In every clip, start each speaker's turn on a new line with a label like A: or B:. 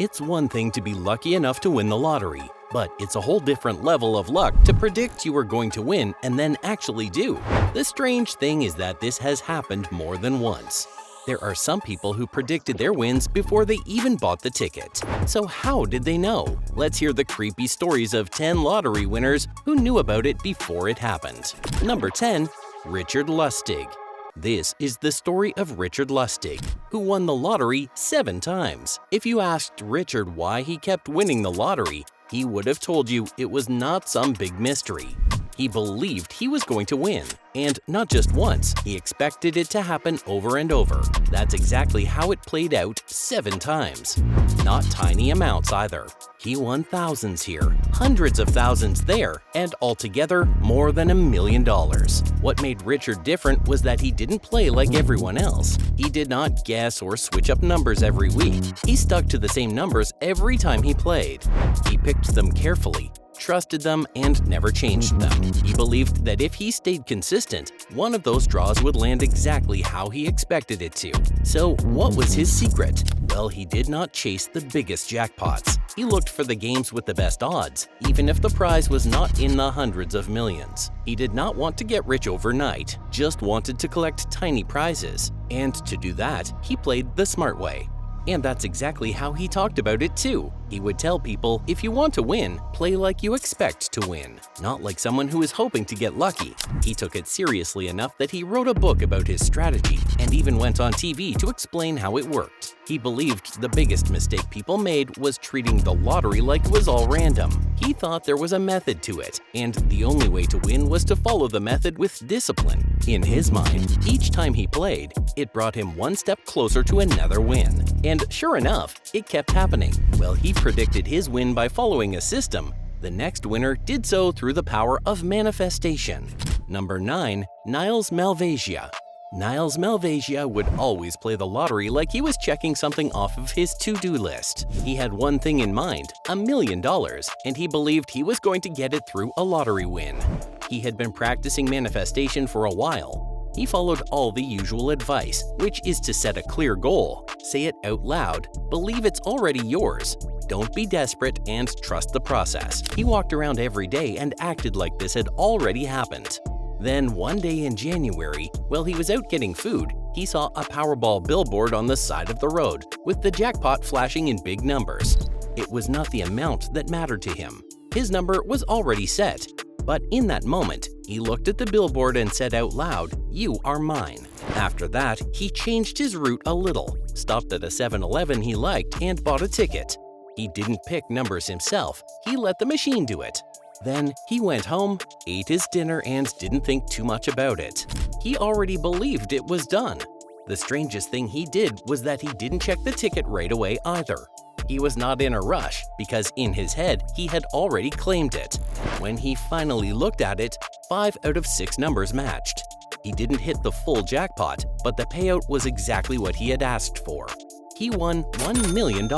A: It's one thing to be lucky enough to win the lottery, but it's a whole different level of luck to predict you are going to win and then actually do. The strange thing is that this has happened more than once. There are some people who predicted their wins before they even bought the ticket. So how did they know? Let's hear the creepy stories of 10 lottery winners who knew about it before it happened. Number 10. Richard Lustig. This is the story of Richard Lustig, who won the lottery 7 times. If you asked Richard why he kept winning the lottery, he would have told you it was not some big mystery. He believed he was going to win, and not just once, he expected it to happen over and over. That's exactly how it played out 7 times. Not tiny amounts either. He won thousands here, hundreds of thousands there, and altogether more than $1 million. What made Richard different was that he didn't play like everyone else. He did not guess or switch up numbers every week. He stuck to the same numbers every time he played. He picked them carefully, trusted them, and never changed them. He believed that if he stayed consistent, one of those draws would land exactly how he expected it to. So what was his secret? Well, he did not chase the biggest jackpots. He looked for the games with the best odds, even if the prize was not in the hundreds of millions. He did not want to get rich overnight, just wanted to collect tiny prizes. And to do that, he played the smart way. And that's exactly how he talked about it too. He would tell people, if you want to win, play like you expect to win, not like someone who is hoping to get lucky. He took it seriously enough that he wrote a book about his strategy and even went on TV to explain how it worked. He believed the biggest mistake people made was treating the lottery like it was all random. He thought there was a method to it, and the only way to win was to follow the method with discipline. In his mind, each time he played, it brought him one step closer to another win. And sure enough, it kept happening. Well, he predicted his win by following a system. The next winner did so through the power of manifestation. Number 9. Niles Malvasia. Niles Malvasia would always play the lottery like he was checking something off of his to-do list. He had one thing in mind, $1 million, and he believed he was going to get it through a lottery win. He had been practicing manifestation for a while. He followed all the usual advice, which is to set a clear goal, say it out loud, believe it's already yours, don't be desperate, and trust the process. He walked around every day and acted like this had already happened. Then one day in January, while he was out getting food, he saw a Powerball billboard on the side of the road, with the jackpot flashing in big numbers. It was not the amount that mattered to him. His number was already set. But in that moment, he looked at the billboard and said out loud, "You are mine." After that, he changed his route a little, stopped at a 7-Eleven he liked, and bought a ticket. He didn't pick numbers himself, he let the machine do it. Then he went home, ate his dinner, and didn't think too much about it. He already believed it was done. The strangest thing he did was that he didn't check the ticket right away either. He was not in a rush because in his head he had already claimed it. When he finally looked at it, 5 out of 6 numbers matched. He didn't hit the full jackpot, but the payout was exactly what he had asked for. He won $1 million.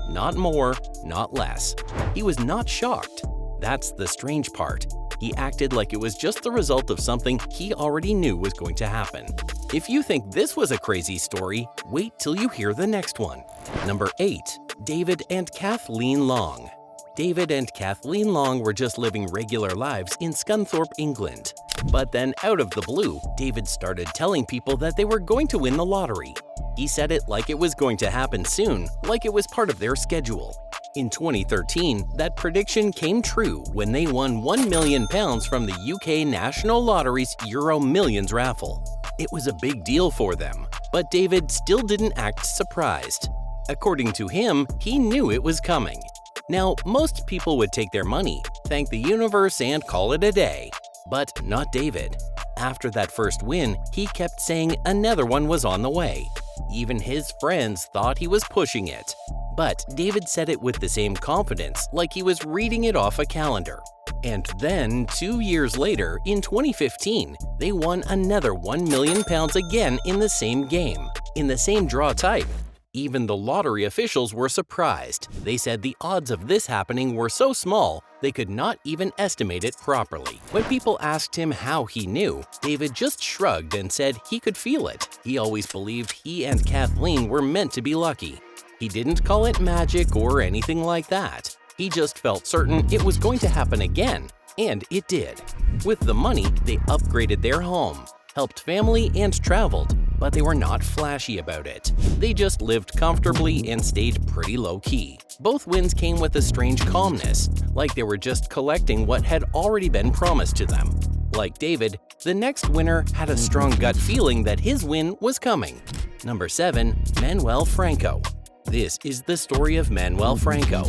A: Not more, not less. He was not shocked. That's the strange part. He acted like it was just the result of something he already knew was going to happen. If you think this was a crazy story, wait till you hear the next one. Number 8. David and Kathleen Long. David and Kathleen Long were just living regular lives in Scunthorpe, England. But then out of the blue, David started telling people that they were going to win the lottery. He said it like it was going to happen soon, like it was part of their schedule. In 2013, that prediction came true when they won £1 million from the UK National Lottery's Euro Millions raffle. It was a big deal for them, but David still didn't act surprised. According to him, he knew it was coming. Now, most people would take their money, thank the universe, and call it a day. But not David. After that first win, he kept saying another one was on the way. Even his friends thought he was pushing it. But David said it with the same confidence, like he was reading it off a calendar. And then, 2 years later, in 2015, they won another £1 million again in the same game, in the same draw type. Even the lottery officials were surprised. They said the odds of this happening were so small, they could not even estimate it properly. When people asked him how he knew, David just shrugged and said he could feel it. He always believed he and Kathleen were meant to be lucky. He didn't call it magic or anything like that. He just felt certain it was going to happen again, and it did. With the money, they upgraded their home, helped family, and traveled, but they were not flashy about it. They just lived comfortably and stayed pretty low-key. Both wins came with a strange calmness, like they were just collecting what had already been promised to them. Like David, the next winner had a strong gut feeling that his win was coming. Number 7. Manuel Franco. This is the story of Manuel Franco.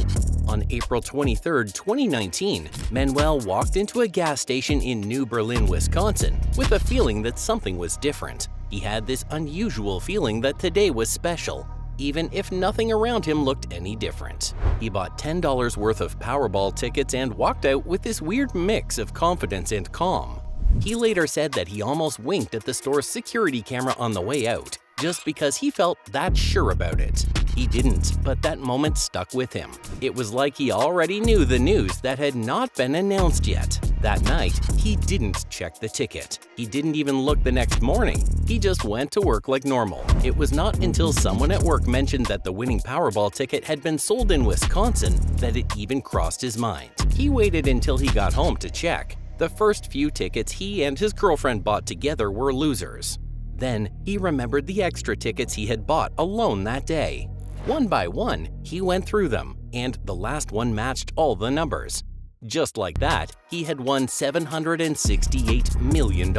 A: On April 23, 2019, Manuel walked into a gas station in New Berlin, Wisconsin, with a feeling that something was different. He had this unusual feeling that today was special, even if nothing around him looked any different. He bought $10 worth of Powerball tickets and walked out with this weird mix of confidence and calm. He later said that he almost winked at the store's security camera on the way out, just because he felt that sure about it. He didn't, but that moment stuck with him. It was like he already knew the news that had not been announced yet. That night, he didn't check the ticket. He didn't even look the next morning. He just went to work like normal. It was not until someone at work mentioned that the winning Powerball ticket had been sold in Wisconsin that it even crossed his mind. He waited until he got home to check. The first few tickets he and his girlfriend bought together were losers. Then, he remembered the extra tickets he had bought alone that day. One by one, he went through them, and the last one matched all the numbers. Just like that, he had won $768 million.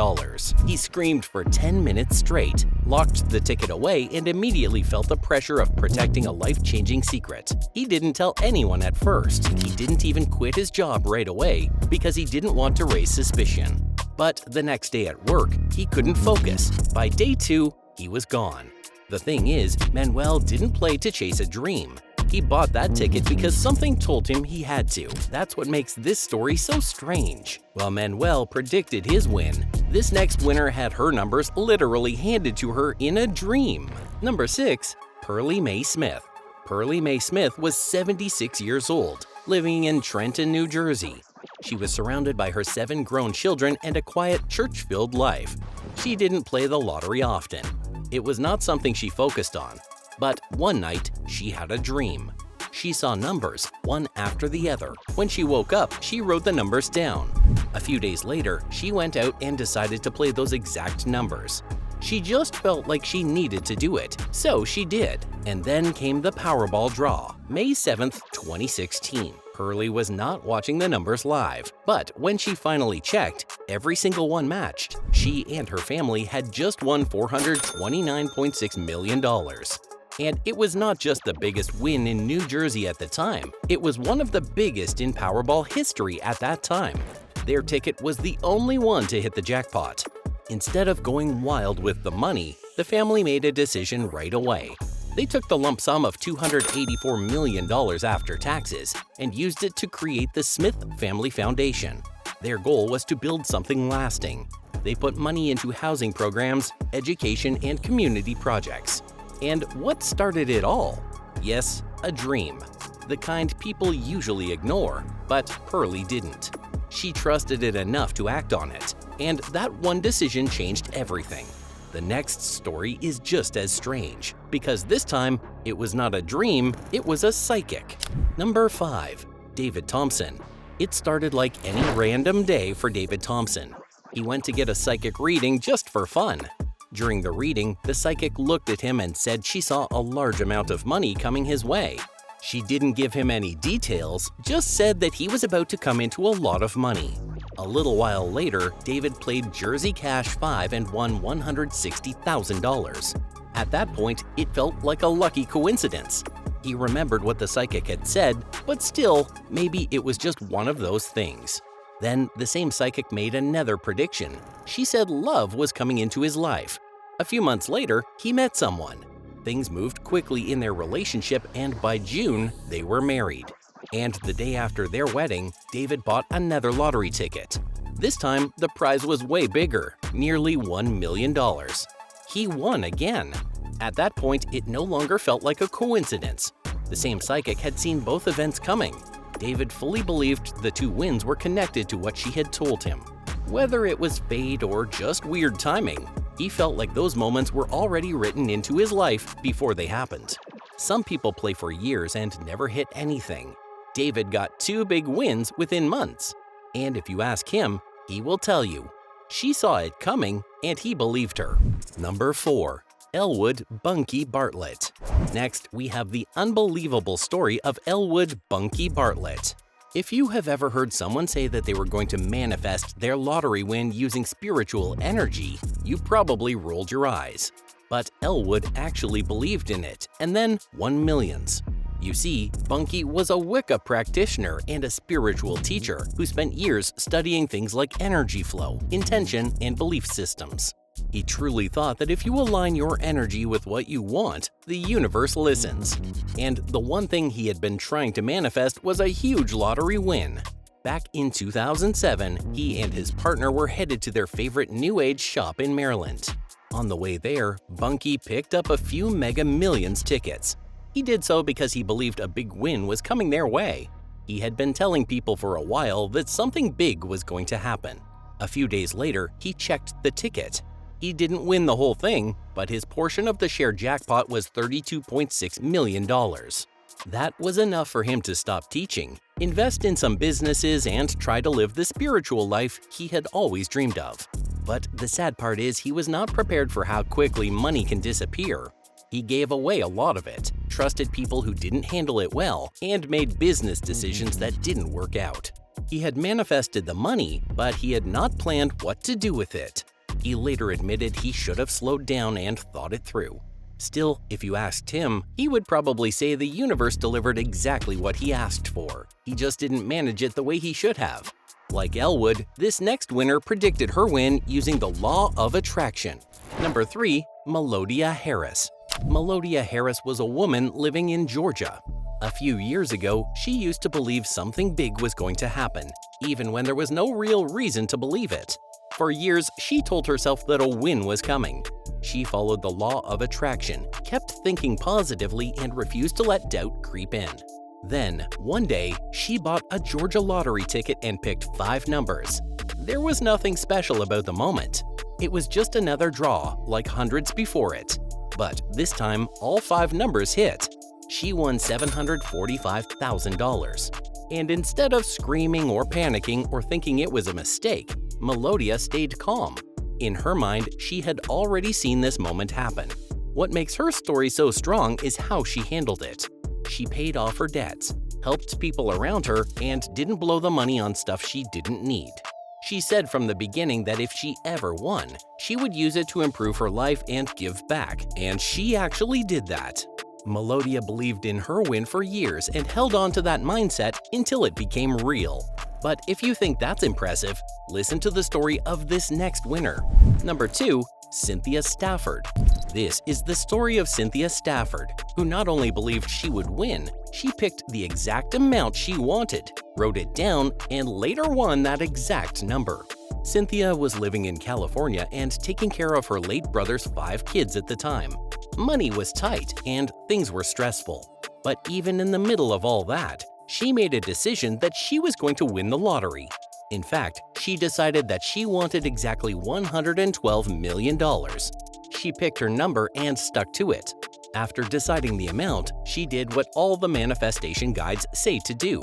A: He screamed for 10 minutes straight, locked the ticket away, and immediately felt the pressure of protecting a life-changing secret. He didn't tell anyone at first. He didn't even quit his job right away because he didn't want to raise suspicion. But the next day at work, he couldn't focus. By day 2, he was gone. The thing is, Manuel didn't play to chase a dream. He bought that ticket because something told him he had to. That's what makes this story so strange. While Manuel predicted his win, this next winner had her numbers literally handed to her in a dream. Number 6. Pearlie Mae Smith. Pearlie Mae Smith was 76 years old, living in Trenton, New Jersey. She was surrounded by her 7 grown children and a quiet, church-filled life. She didn't play the lottery often. It was not something she focused on. But one night, she had a dream. She saw numbers, one after the other. When she woke up, she wrote the numbers down. A few days later, she went out and decided to play those exact numbers. She just felt like she needed to do it, so she did. And then came the Powerball draw, May 7th, 2016. Pearlie was not watching the numbers live, but when she finally checked, every single one matched. She and her family had just won $429.6 million. And it was not just the biggest win in New Jersey at the time, it was one of the biggest in Powerball history at that time. Their ticket was the only one to hit the jackpot. Instead of going wild with the money, the family made a decision right away. They took the lump sum of $284 million after taxes and used it to create the Smith Family Foundation. Their goal was to build something lasting. They put money into housing programs, education, and community projects. And what started it all? Yes, a dream. The kind people usually ignore, but Pearlie didn't. She trusted it enough to act on it, and that one decision changed everything. The next story is just as strange, because this time, it was not a dream, it was a psychic. Number 5. David Thompson. It started like any random day for David Thompson. He went to get a psychic reading just for fun. During the reading, the psychic looked at him and said she saw a large amount of money coming his way. She didn't give him any details, just said that he was about to come into a lot of money. A little while later, David played Jersey Cash 5 and won $160,000. At that point, it felt like a lucky coincidence. He remembered what the psychic had said, but still, maybe it was just one of those things. Then, the same psychic made another prediction. She said love was coming into his life. A few months later, he met someone. Things moved quickly in their relationship, and by June, they were married. And the day after their wedding, David bought another lottery ticket. This time, the prize was way bigger, nearly $1 million. He won again. At that point, it no longer felt like a coincidence. The same psychic had seen both events coming. David fully believed the two wins were connected to what she had told him. Whether it was fate or just weird timing, he felt like those moments were already written into his life before they happened. Some people play for years and never hit anything. David got 2 big wins within months. And if you ask him, he will tell you. She saw it coming and he believed her. Number 4. Elwood Bunky Bartlett. Next, we have the unbelievable story of Elwood Bunky Bartlett. If you have ever heard someone say that they were going to manifest their lottery win using spiritual energy, you probably rolled your eyes. But Elwood actually believed in it and then won millions. You see, Bunky was a Wicca practitioner and a spiritual teacher who spent years studying things like energy flow, intention, and belief systems. He truly thought that if you align your energy with what you want, the universe listens. And the one thing he had been trying to manifest was a huge lottery win. Back in 2007, he and his partner were headed to their favorite New Age shop in Maryland. On the way there, Bunky picked up a few Mega Millions tickets. He did so because he believed a big win was coming their way. He had been telling people for a while that something big was going to happen. A few days later, he checked the ticket. He didn't win the whole thing, but his portion of the share jackpot was $32.6 million. That was enough for him to stop teaching, invest in some businesses, and try to live the spiritual life he had always dreamed of. But the sad part is he was not prepared for how quickly money can disappear. He gave away a lot of it, trusted people who didn't handle it well, and made business decisions that didn't work out. He had manifested the money, but he had not planned what to do with it. He later admitted he should have slowed down and thought it through. Still, if you asked him, he would probably say the universe delivered exactly what he asked for. He just didn't manage it the way he should have. Like Elwood, this next winner predicted her win using the law of attraction. Number 3. Melodia Harris. Melodia Harris was a woman living in Georgia. A few years ago, she used to believe something big was going to happen, even when there was no real reason to believe it. For years, she told herself that a win was coming. She followed the law of attraction, kept thinking positively, and refused to let doubt creep in. Then, one day, she bought a Georgia lottery ticket and picked 5 numbers. There was nothing special about the moment. It was just another draw, like hundreds before it. But this time, all 5 numbers hit. She won $745,000. And instead of screaming or panicking or thinking it was a mistake, Melodia stayed calm. In her mind, she had already seen this moment happen. What makes her story so strong is how she handled it. She paid off her debts, helped people around her, and didn't blow the money on stuff she didn't need. She said from the beginning that if she ever won, she would use it to improve her life and give back, and she actually did that. Melodia believed in her win for years and held on to that mindset until it became real. But if you think that's impressive, listen to the story of this next winner. Number 2. Cynthia Stafford. This is the story of Cynthia Stafford, who not only believed she would win, she picked the exact amount she wanted, wrote it down, and later won that exact number. Cynthia was living in California and taking care of her late brother's 5 kids at the time. Money was tight and things were stressful. But even in the middle of all that, she made a decision that she was going to win the lottery. In fact, she decided that she wanted exactly $112 million. She picked her number and stuck to it. After deciding the amount, she did what all the manifestation guides say to do.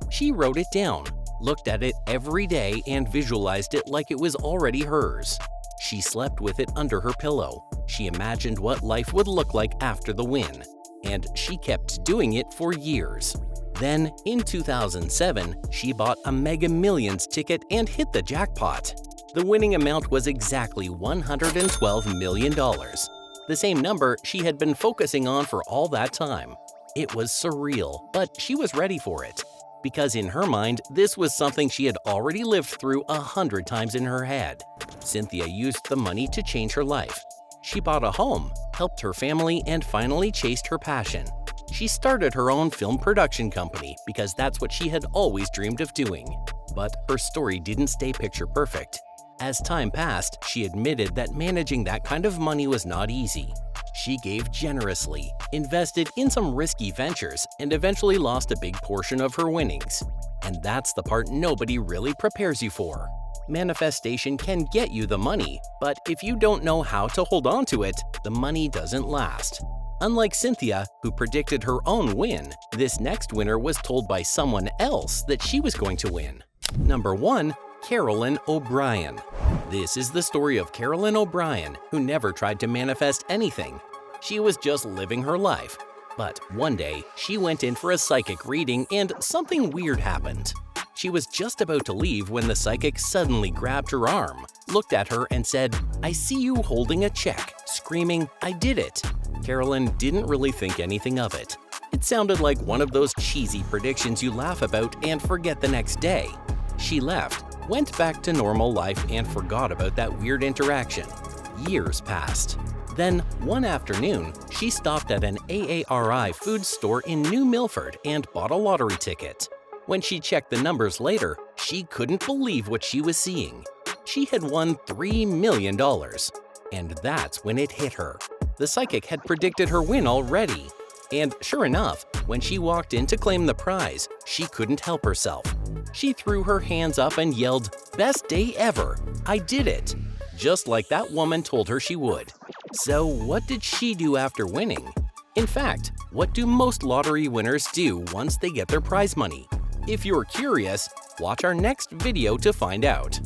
A: She wrote it down, looked at it every day, and visualized it like it was already hers. She slept with it under her pillow. She imagined what life would look like after the win. And she kept doing it for years. Then, in 2007, she bought a Mega Millions ticket and hit the jackpot. The winning amount was exactly $112 million, the same number she had been focusing on for all that time. It was surreal, but she was ready for it. Because in her mind, this was something she had already lived through 100 times in her head. Cynthia used the money to change her life. She bought a home, helped her family, and finally chased her passion. She started her own film production company because that's what she had always dreamed of doing. But her story didn't stay picture perfect. As time passed, she admitted that managing that kind of money was not easy. She gave generously, invested in some risky ventures, and eventually lost a big portion of her winnings. And that's the part nobody really prepares you for. Manifestation can get you the money, but if you don't know how to hold on to it, the money doesn't last. Unlike Cynthia, who predicted her own win, this next winner was told by someone else that she was going to win. Number 1. Carolyn O'Brien. This is the story of Carolyn O'Brien, who never tried to manifest anything. She was just living her life. But one day, she went in for a psychic reading and something weird happened. She was just about to leave when the psychic suddenly grabbed her arm, looked at her and said, "I see you holding a check," screaming, "I did it." Carolyn didn't really think anything of it. It sounded like one of those cheesy predictions you laugh about and forget the next day. She left, went back to normal life and forgot about that weird interaction. Years passed. Then, one afternoon, she stopped at an AARI food store in New Milford and bought a lottery ticket. When she checked the numbers later, she couldn't believe what she was seeing. She had won $3 million. And that's when it hit her. The psychic had predicted her win already. And sure enough, when she walked in to claim the prize, she couldn't help herself. She threw her hands up and yelled, "Best day ever! I did it!" Just like that woman told her she would. So what did she do after winning? In fact, what do most lottery winners do once they get their prize money? If you're curious, watch our next video to find out.